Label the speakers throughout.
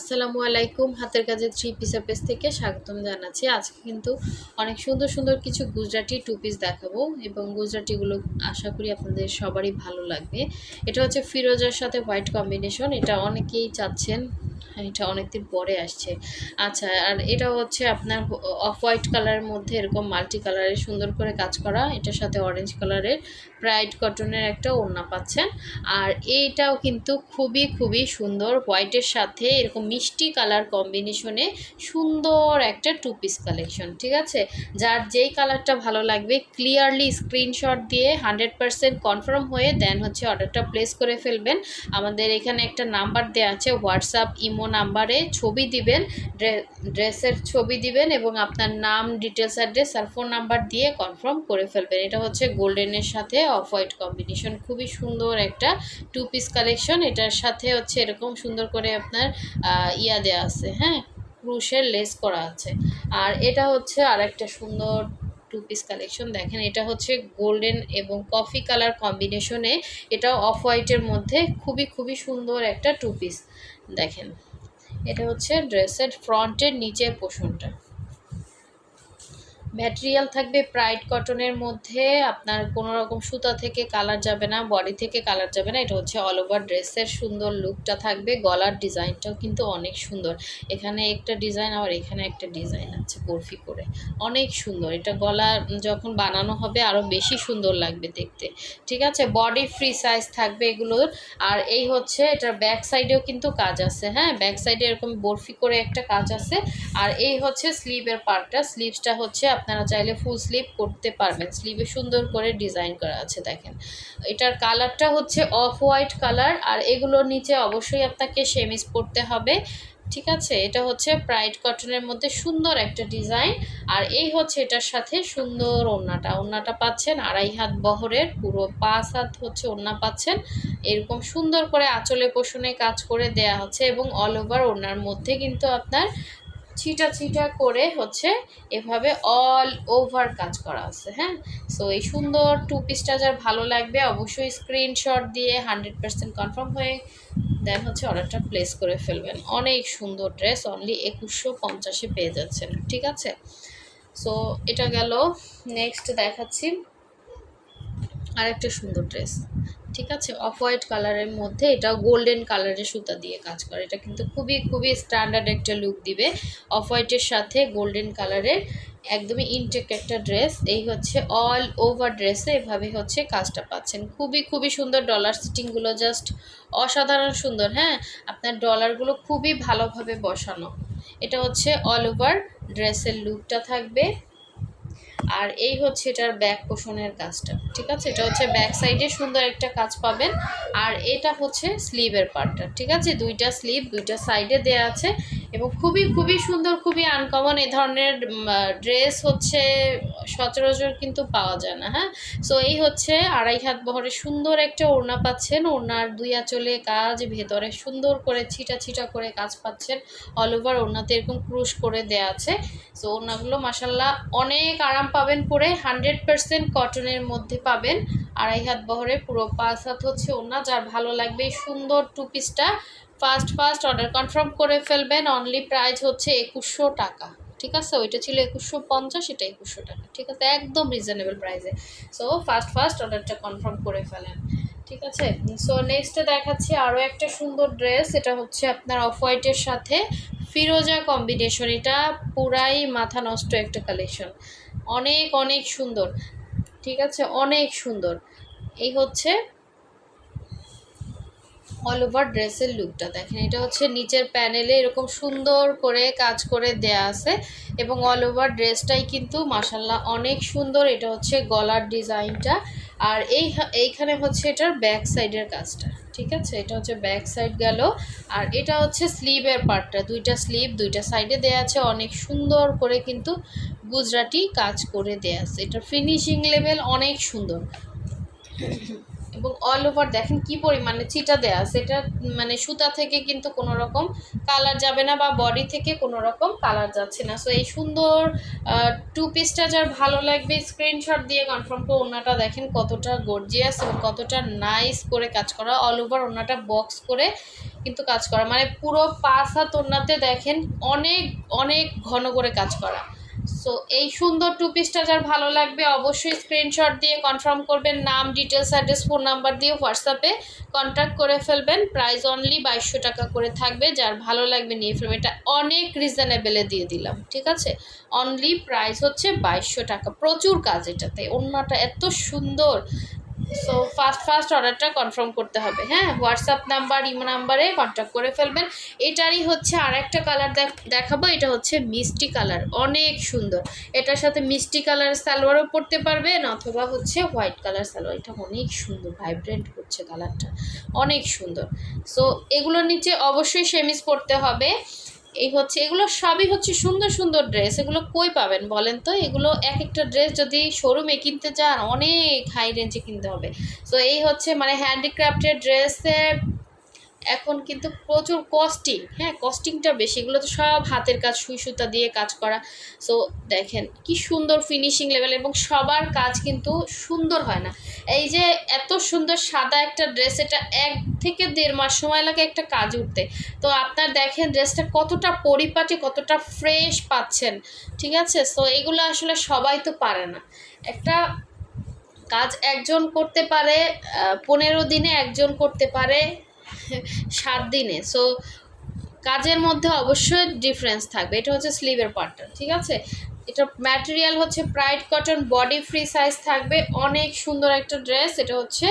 Speaker 1: আসসালামু আলাইকুম। হাতের কাজের থ্রি পিসের পেজ থেকে স্বাগতম জানাচ্ছি। আজকে কিন্তু অনেক সুন্দর সুন্দর কিছু গুজরাটি টু পিস দেখাবো এবং গুজরাটিগুলো আশা করি আপনাদের সবারই ভালো লাগবে। এটা হচ্ছে ফিরোজার সাথে হোয়াইট কম্বিনেশন। এটা অনেকেই চাচ্ছেন, এটা অনেকদিন পরে আসছে। আচ্ছা, আর এটা হচ্ছে আপনার অফ হোয়াইট কালারের মধ্যে এরকম মাল্টি কালারের সুন্দর করে কাজ করা। এটার সাথে অরেঞ্জ কালারের প্রাইড কটনের একটা ওড়না পাচ্ছেন। আর এইটাও কিন্তু খুবই খুবই সুন্দর, হোয়াইটের সাথে এরকম মিষ্টি কালার কম্বিনেশনে সুন্দর একটা টু পিস কালেকশন। ঠিক আছে, যার যেই কালারটা ভালো লাগবে ক্লিয়ারলি স্ক্রিনশট দিয়ে 100% কনফার্ম হয়ে দেন হচ্ছে অর্ডারটা প্লেস করে ফেলবেন। আমাদের এখানে একটা নাম্বার দেওয়া আছে, হোয়াটসঅ্যাপ ইমো নাম্বারে ছবি দিবেন, ড্রেসের ছবি দিবেন এবং আপনার নাম, ডিটেলস, অ্যাড্রেস আর ফোন নাম্বার দিয়ে কনফার্ম করে ফেলবেন। এটা হচ্ছে গোল্ডেনের সাথে অফ হোয়াইট কম্বিনেশন, খুবই সুন্দর একটা টু পিস কালেকশন। এটার সাথে হচ্ছে এরকম সুন্দর করে আপনার ইয়া দেওয়া আছে, হ্যাঁ, ক্রুশের লেস করা আছে। আর এটা হচ্ছে আর একটা সুন্দর টু পিস কালেকশন। দেখেন, এটা হচ্ছে গোল্ডেন এবং কফি কালার কম্বিনেশনে, এটাও অফ হোয়াইটের মধ্যে খুবই খুবই সুন্দর একটা টু পিস। দেখেন, এটা হচ্ছে ড্রেসের ফ্রন্টের নিচের পোর্শনটা। ম্যাটেরিয়াল থাকবে প্রাইড কটনের মধ্যে, আপনার কোনো রকম সুতা থেকে কালার যাবে না, বডি থেকে কালার যাবে না। এটা হচ্ছে অল ওভার ড্রেসের সুন্দর লুকটা থাকবে। গলার ডিজাইনটাও কিন্তু অনেক সুন্দর, এখানে একটা ডিজাইন আবার এখানে একটা ডিজাইন আছে বরফি করে, অনেক সুন্দর। এটা গলা যখন বানানো হবে আরও বেশি সুন্দর লাগবে দেখতে। ঠিক আছে, বডি ফ্রি সাইজ থাকবে এগুলোর। আর এই হচ্ছে এটার ব্যাক সাইডেও কিন্তু কাজ আছে, হ্যাঁ, ব্যাক সাইডে এরকম বরফি করে একটা কাজ আছে। আর এই হচ্ছে স্লিভের পার্টটা, স্লিভসটা হচ্ছে আপনারা চাইলে ফুল স্লিভ করতে পারবেন, স্লিভে সুন্দর করে ডিজাইন করা আছে। দেখেন, এটার কালারটা হচ্ছে অফ হোয়াইট কালার। আর এগুলোর নিচে অবশ্যই আপনাকে সেমিজ পরতে হবে। ঠিক আছে, এটা হচ্ছে প্রাইড কটনের মধ্যে সুন্দর একটা ডিজাইন। আর এই হচ্ছে এটার সাথে সুন্দর ওড়নাটা পাচ্ছেন 2.5 হাত বহরের, পুরো 5 হাত হচ্ছে ওড়না পাচ্ছেন। এরকম সুন্দর করে আঁচলে পোষণে কাজ করে দেয়া হচ্ছে এবং অল ওভার ওড়নার মধ্যে কিন্তু আপনার ছিটা ছিটা করে হচ্ছে এভাবে অল ওভার কাজ করা আছে। হ্যাঁ, সো এই সুন্দর টু পিসটা যার ভালো লাগবে অবশ্যই স্ক্রিনশট দিয়ে 100% কনফার্ম হয়ে দেন হচ্ছে অর্ডারটা প্লেস করে ফেলবেন। অনেক সুন্দর ড্রেস, অনলি 2150 পেয়ে যাচ্ছেন। ঠিক আছে, সো এটা গেল। নেক্সট দেখাচ্ছি আরেকটা সুন্দর ড্রেস। ঠিক আছে, অফ হোয়াইট কালারের মধ্যে, এটা গোল্ডেন কালারের সুতা দিয়ে কাজ করে। এটা কিন্তু খুবই খুবই স্ট্যান্ডার্ড একটা লুক দিবে, অফ হোয়াইটের সাথে গোল্ডেন কালারের একদমই ইনটেক একটা ড্রেস। এই হচ্ছে অল ওভার ড্রেসে এভাবে হচ্ছে কাজটা পাচ্ছেন, খুবই খুবই সুন্দর। ডলার সিটিংগুলো জাস্ট অসাধারণ সুন্দর, হ্যাঁ, আপনার ডলারগুলো খুবই ভালোভাবে বসানো। এটা হচ্ছে অল ওভার ড্রেসের লুকটা থাকবে। আর এই হচ্ছে এটার ব্যাক পোষণের কাজটা। ঠিক আছে, এটা হচ্ছে ব্যাক সাইডে সুন্দর একটা কাজ পাবেন। আর এটা হচ্ছে স্লিভের পার্টটা। ঠিক আছে, দুইটা স্লিভ দুইটা সাইডে দেয়া আছে এবং খুবই খুবই সুন্দর, খুবই আনকমন। এ ধরনের ড্রেস হচ্ছে সচরাচর কিন্তু পাওয়া যায় না। হ্যাঁ, সো এই হচ্ছে 2.5 হাত বহরের সুন্দর একটা ওড়না পাচ্ছেন। ওড়নার দুই আঁচলে কাজ, ভেতরে সুন্দর করে ছিটা ছিটা করে কাজ পাচ্ছেন। অল ওভার ওড়নাতে এরকম ক্রুশ করে দেয়া আছে। সো ওড়নাগুলো মাসাল্লাহ অনেক আরাম পাবেন পরে, 100% কটনের মধ্যে পাবেন। 2.5 হাত বহরে পুরো 5 হাত হচ্ছে ওড়না। যার ভালো লাগবে এই সুন্দর টু পিসটা ফার্স্ট অর্ডার কনফার্ম করে ফেলবেন। অনলি প্রাইস হচ্ছে 2100 টাকা। ঠিক আছে, ওইটা ছিল 2150, এটা 2100 টাকা। ঠিক আছে, একদম রিজনেবল প্রাইসে। সো ফার্স্ট অর্ডারটা কনফার্ম করে ফেলেন। ঠিক আছে, সো নেক্সটে দেখাচ্ছি আরও একটা সুন্দর ড্রেস। এটা হচ্ছে আপনার অফ হোয়াইটের সাথে ফিরোজা কম্বিনেশন। এটা পুরাই মাথা নষ্ট একটা কালেকশন, অনেক অনেক সুন্দর। ঠিক আছে, অনেক সুন্দর। এই হচ্ছে অল ওভার ড্রেসের লুকটা। দেখেন, এটা হচ্ছে নিচের প্যানেলে এরকম সুন্দর করে কাজ করে দেয়া আছে এবং অল ওভার ড্রেসটাই কিন্তু মাসাল্লাহ অনেক সুন্দর। এটা হচ্ছে গলার ডিজাইনটা। আর এইখানে হচ্ছে এটার ব্যাক সাইডের কাজটা। ঠিক আছে, এটা হচ্ছে ব্যাক সাইড গেল। আর এটা হচ্ছে স্লিভের পার্টটা, দুইটা স্লিভ দুইটা সাইডে দেয়া আছে, অনেক সুন্দর করে কিন্তু গুজরাটি কাজ করে দেয়া আছে। এটার ফিনিশিং লেভেল অনেক সুন্দর। এবং অল ওভার দেখেন কি পরিমাণে চিটা দেয়া, সেটা মানে সুতা থেকে কিন্তু কোনো রকম কালার যাবে না বা বডি থেকে কোনো রকম কালার যাচ্ছে না। সো এই সুন্দর টু পিসটা যার ভালো লাগবে স্ক্রিনশট দিয়ে কনফার্ম করে। ওড়নাটা দেখেন কতটা গর্জিয়াস এবং কতটা নাইস করে কাজ করা, অল ওভার ওড়নাটা বক্স করে কিন্তু কাজ করা, মানে পুরো 5 হাত ওড়নাতে দেখেন অনেক অনেক ঘন করে কাজ করা। সো এই সুন্দর টু পিসটা যার ভালো লাগবে অবশ্যই স্ক্রিনশট দিয়ে কনফার্ম করবেন, নাম, ডিটেলস, অ্যাড্রেস, ফোন নাম্বার দিয়ে হোয়াটসঅ্যাপে কন্ট্যাক্ট করে ফেলবেন। প্রাইস অনলি 2200 টাকা করে থাকবে, যার ভালো লাগবে নিয়ে ফেলবেন। এটা অনেক রিজনেবলে দিয়ে দিলাম, ঠিক আছে? অনলি প্রাইস হচ্ছে 2200 টাকা। প্রচুর কাজ এটাতে, ওড়নাটা এত সুন্দর। সো ফার্স্ট অর্ডারটা কনফার্ম করতে হবে, হ্যাঁ? হোয়াটসঅ্যাপ নাম্বার, ইমো নাম্বারে কন্ট্যাক্ট করে ফেলবেন। এটারই হচ্ছে আর একটা কালার দেখাবো, এটা হচ্ছে মিষ্টি কালার, অনেক সুন্দর। এটার সাথে মিষ্টি কালার সালোয়ারও পরতে পারবেন অথবা হচ্ছে হোয়াইট কালার সালোয়ার। এটা অনেক সুন্দর, ভাইব্রেন্ট করছে কালারটা, অনেক সুন্দর। সো এগুলোর নিচে অবশ্যই সেমিজ পরতে হবে। এই হচ্ছে, এগুলো সবই হচ্ছে সুন্দর সুন্দর ড্রেস। এগুলো কই পাবেন বলেন তো? এগুলো এক একটা ড্রেস যদি শোরুমে কিনতে চান অনেক হাই রেঞ্জে কিনতে হবে। সো এই হচ্ছে মানে হ্যান্ডিক্রাফটের ড্রেসের এখন কিন্তু প্রচুর কস্টিং, হ্যাঁ কস্টিংটা বেশি। এগুলো তো সব হাতের কাজ, সুই সুতা দিয়ে কাজ করা। সো দেখেন কি সুন্দর ফিনিশিং লেভেল, এবং সবার কাজ কিন্তু সুন্দর হয় না। এই যে এত সুন্দর সাদা একটা ড্রেস, এটা 1 থেকে 1.5 মাস সময় লাগে একটা কাজ উঠতে। তো আপনার দেখেন ড্রেসটা কতটা পরিপাটি, কতটা ফ্রেশ পাচ্ছেন, ঠিক আছে? সো এগুলো আসলে সবাই তো পারে না। একটা কাজ একজন করতে পারে 15 দিনে, একজন করতে পারে 7 দিনে। সো কাজের মধ্যে অবশ্যই ডিফারেন্স থাকবে। এটা হচ্ছে স্লিভের পার্টটা, ঠিক আছে? এটা ম্যাটেরিয়াল হচ্ছে pride cotton, body free size থাকবে, অনেক সুন্দর একটা ড্রেস। এটা হচ্ছে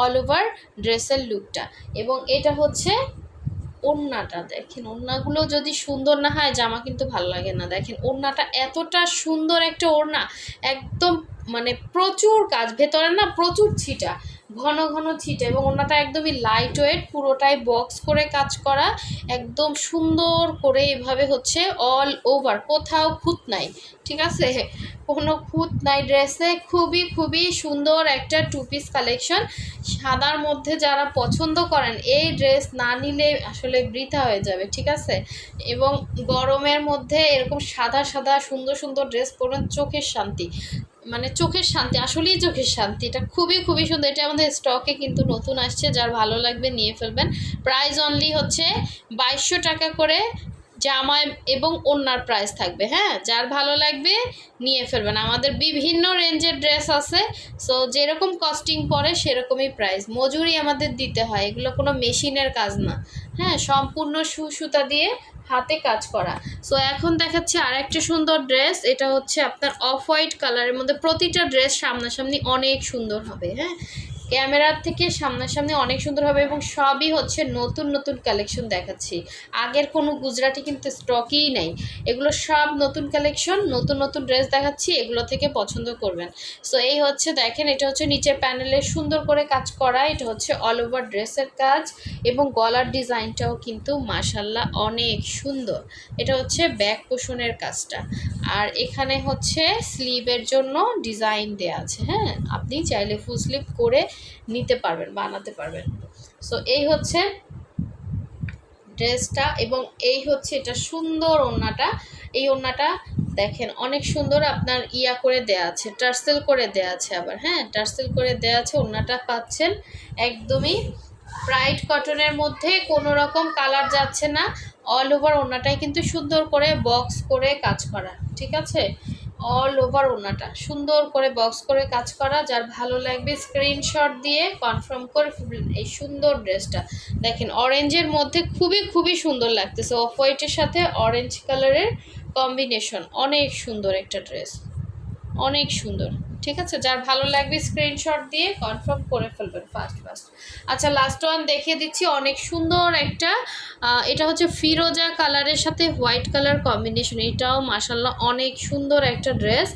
Speaker 1: অল ওভার ড্রেসের লুকটা, এবং এটা হচ্ছে ওড়নাটা। দেখেন ওড়নাগুলো যদি সুন্দর না হয় জামা কিন্তু ভালো লাগে না। দেখেন ওড়নাটা এতটা সুন্দর একটা ওড়না, একদম মানে প্রচুর কাজ, ভেতরে না প্রচুর ছিটা, ঘন ঘন ছিটে, এবং ওড়নাটা একদমই লাইট ওয়েট, পুরোটাই বক্স করে কাজ করা, একদম সুন্দর করে এভাবে হচ্ছে অল ওভার, কোথাও খুঁত নাই, ঠিক আছে? কোনো খুঁত নাই ড্রেসে। খুবই খুবই সুন্দর একটা টু পিস কালেকশন। সাদার মধ্যে যারা পছন্দ করেন এই ড্রেস না নিলে আসলে বৃথা হয়ে যাবে, ঠিক আছে? এবং গরমের মধ্যে এরকম সাদা সাদা সুন্দর সুন্দর ড্রেস পরুন, চোখের শান্তি, মানে চোখের শান্তি, আসলেই চোখের শান্তি। এটা খুবই খুবই সুন্দর। এটা আমাদের স্টকে কিন্তু নতুন আসছে, যার ভালো লাগবে নিয়ে ফেলবেন। প্রাইস অনলি হচ্ছে 2200 টাকা করে জামা এবং ওড়নার প্রাইস থাকবে, হ্যাঁ? যার ভালো লাগবে নিয়ে ফেলবেন। আমাদের বিভিন্ন রেঞ্জের ড্রেস আছে, সো যেরকম কস্টিং পড়ে সেরকমই প্রাইস। মজুরি আমাদের দিতে হয়, এগুলো কোনো মেশিনের কাজ না, হ্যাঁ সম্পূর্ণ সুতা দিয়ে হাতে কাজ করা। সো এখন দেখাচ্ছি আর একটা সুন্দর ড্রেস। এটা হচ্ছে আপনার অফ হোয়াইট কালারের মধ্যে। প্রতিটা ড্রেস সামনাসামনি অনেক সুন্দর হবে, হ্যাঁ ক্যামেরার থেকে সামনাসামনি অনেক সুন্দর হবে, এবং সবই হচ্ছে নতুন নতুন কালেকশন দেখাচ্ছি। আগের কোনো গুজরাটি কিন্তু স্টকেই নেই, এগুলো সব নতুন কালেকশন, নতুন নতুন ড্রেস দেখাচ্ছি, এগুলো থেকে পছন্দ করবেন। সো এই হচ্ছে দেখেন, এটা হচ্ছে নিচের প্যানেলে সুন্দর করে কাজ করা, এটা হচ্ছে অল ওভার ড্রেসের কাজ, এবং গলার ডিজাইনটাও কিন্তু মাশাল্লাহ অনেক সুন্দর। এটা হচ্ছে ব্যাক পোষণের কাজটা, আর এখানে হচ্ছে স্লিভের জন্য ডিজাইন দেওয়া আছে, হ্যাঁ আপনি চাইলে ফুল স্লিভ করে নিতে পারবেন, বানাতে পারবেন। সো এই হচ্ছে ড্রেসটা, এবং এই হচ্ছে এটা সুন্দর ওড়নাটা। এই ওড়নাটা দেখেন অনেক সুন্দর, আপনার ইয়া করে দেয়া আছে, টার্সেল করে দেয়া আছে, আবার হ্যাঁ টার্সেল করে দেয়া আছে। ওড়নাটা পাচ্ছেন একদমই ব্রাইট কটনের মধ্যে, কোনো রকম কালার যাচ্ছে না। অল ওভার ওড়নাটাই কিন্তু সুন্দর করে বক্স করে কাজ করা, ঠিক আছে? অল ওভার ওড়নাটা সুন্দর করে বক্স করে কাজ করা। যার ভালো লাগবে স্ক্রিনশট দিয়ে কনফার্ম করে এই সুন্দর ড্রেসটা দেখেন, অরেঞ্জের মধ্যে খুবই খুবই সুন্দর লাগতেছে। অফ হোয়াইটের সাথে অরেঞ্জ কালারের কম্বিনেশন, অনেক সুন্দর একটা ড্রেস, অনেক সুন্দর, ঠিক আছে? যার ভালো লাগবে স্ক্রিনশট দিয়ে কনফার্ম করে ফেলবেন ফার্স্ট। আচ্ছা লাস্ট ওয়ান দেখিয়ে দিচ্ছি, অনেক সুন্দর একটা এটা হচ্ছে ফিরোজা কালারের সাথে হোয়াইট কালার কম্বিনেশন। এটাও মাশাল্লাহ অনেক সুন্দর একটা ড্রেস।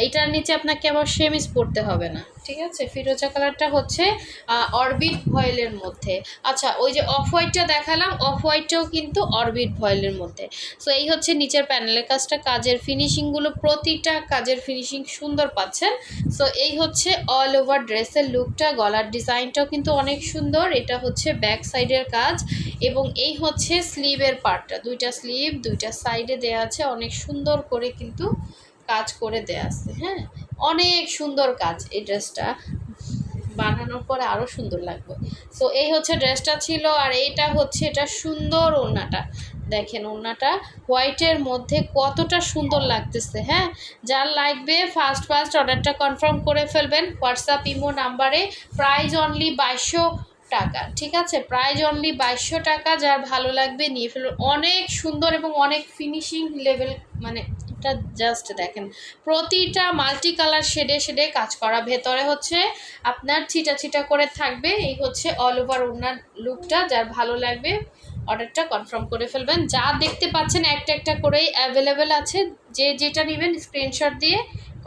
Speaker 1: এইটার নিচে আপনাকে আবার সেমিজ পরতে হবে না, ঠিক আছে, ফিরোজা কালারটা হচ্ছে অরবিট ভয়েলের মধ্যে। আচ্ছা, ওই যে অফ হোয়াইটটা দেখালাম, অফ হোয়াইটটাও কিন্তু অরবিট ভয়েলের মধ্যে। সো এই হচ্ছে নিচের প্যানেলের কাজটা, কাজের ফিনিশিংগুলো প্রতিটা কাজের ফিনিশিং সুন্দর পাচ্ছেন। সো এই হচ্ছে অল ওভার ড্রেসের লুকটা, গলার ডিজাইনটাও কিন্তু অনেক সুন্দর। এটা হচ্ছে ব্যাক সাইডের কাজ এবং এই হচ্ছে স্লিভের পার্টটা, দুইটা স্লিভ দুইটা সাইডে দেওয়া আছে, অনেক সুন্দর করে কিন্তু কাজ করে দেয়া আছে। হ্যাঁ, অনেক সুন্দর কাজ, এই ড্রেসটা বানানোর পরে আরও সুন্দর লাগবে। সো এই হচ্ছে ড্রেসটা ছিল, আর এইটা হচ্ছে এটা সুন্দর ওড়নাটা, দেখেন ওড়নাটা হোয়াইটের মধ্যে কতটা সুন্দর লাগতেছে। হ্যাঁ, যার লাগবে ফার্স্ট অর্ডারটা কনফার্ম করে ফেলবেন হোয়াটসঅ্যাপ ইমো নাম্বারে। প্রাইস অনলি 2200 টাকা, ঠিক আছে, প্রাইস অনলি 2200 টাকা। যার ভালো লাগবে নিয়ে ফেলুন, অনেক সুন্দর এবং অনেক ফিনিশিং লেভেল, মানে এটা জাস্ট দেখেন প্রতিটা মাল্টি কালার শেডে কাজ করা, ভেতরে হচ্ছে আপনার ছিটা ছিটা করে থাকবে। এই হচ্ছে অল ওভার ওড়নার লুকটা, যার ভালো লাগবে অর্ডারটা কনফার্ম করে ফেলবেন। যা দেখতে পাচ্ছেন একটা একটা করেই অ্যাভেলেবেল আছে, যে যেটা নেবেন স্ক্রিনশট দিয়ে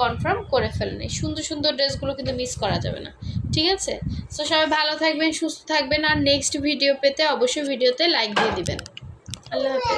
Speaker 1: কনফার্ম করে ফেলেন। এই সুন্দর সুন্দর ড্রেসগুলো কিন্তু মিস করা যাবে না, ঠিক আছে। সো সবাই ভালো থাকবেন, সুস্থ থাকবেন, আর নেক্সট ভিডিও পেতে অবশ্যই ভিডিওতে লাইক দিয়ে দিবেন। আল্লাহ হাফেজ।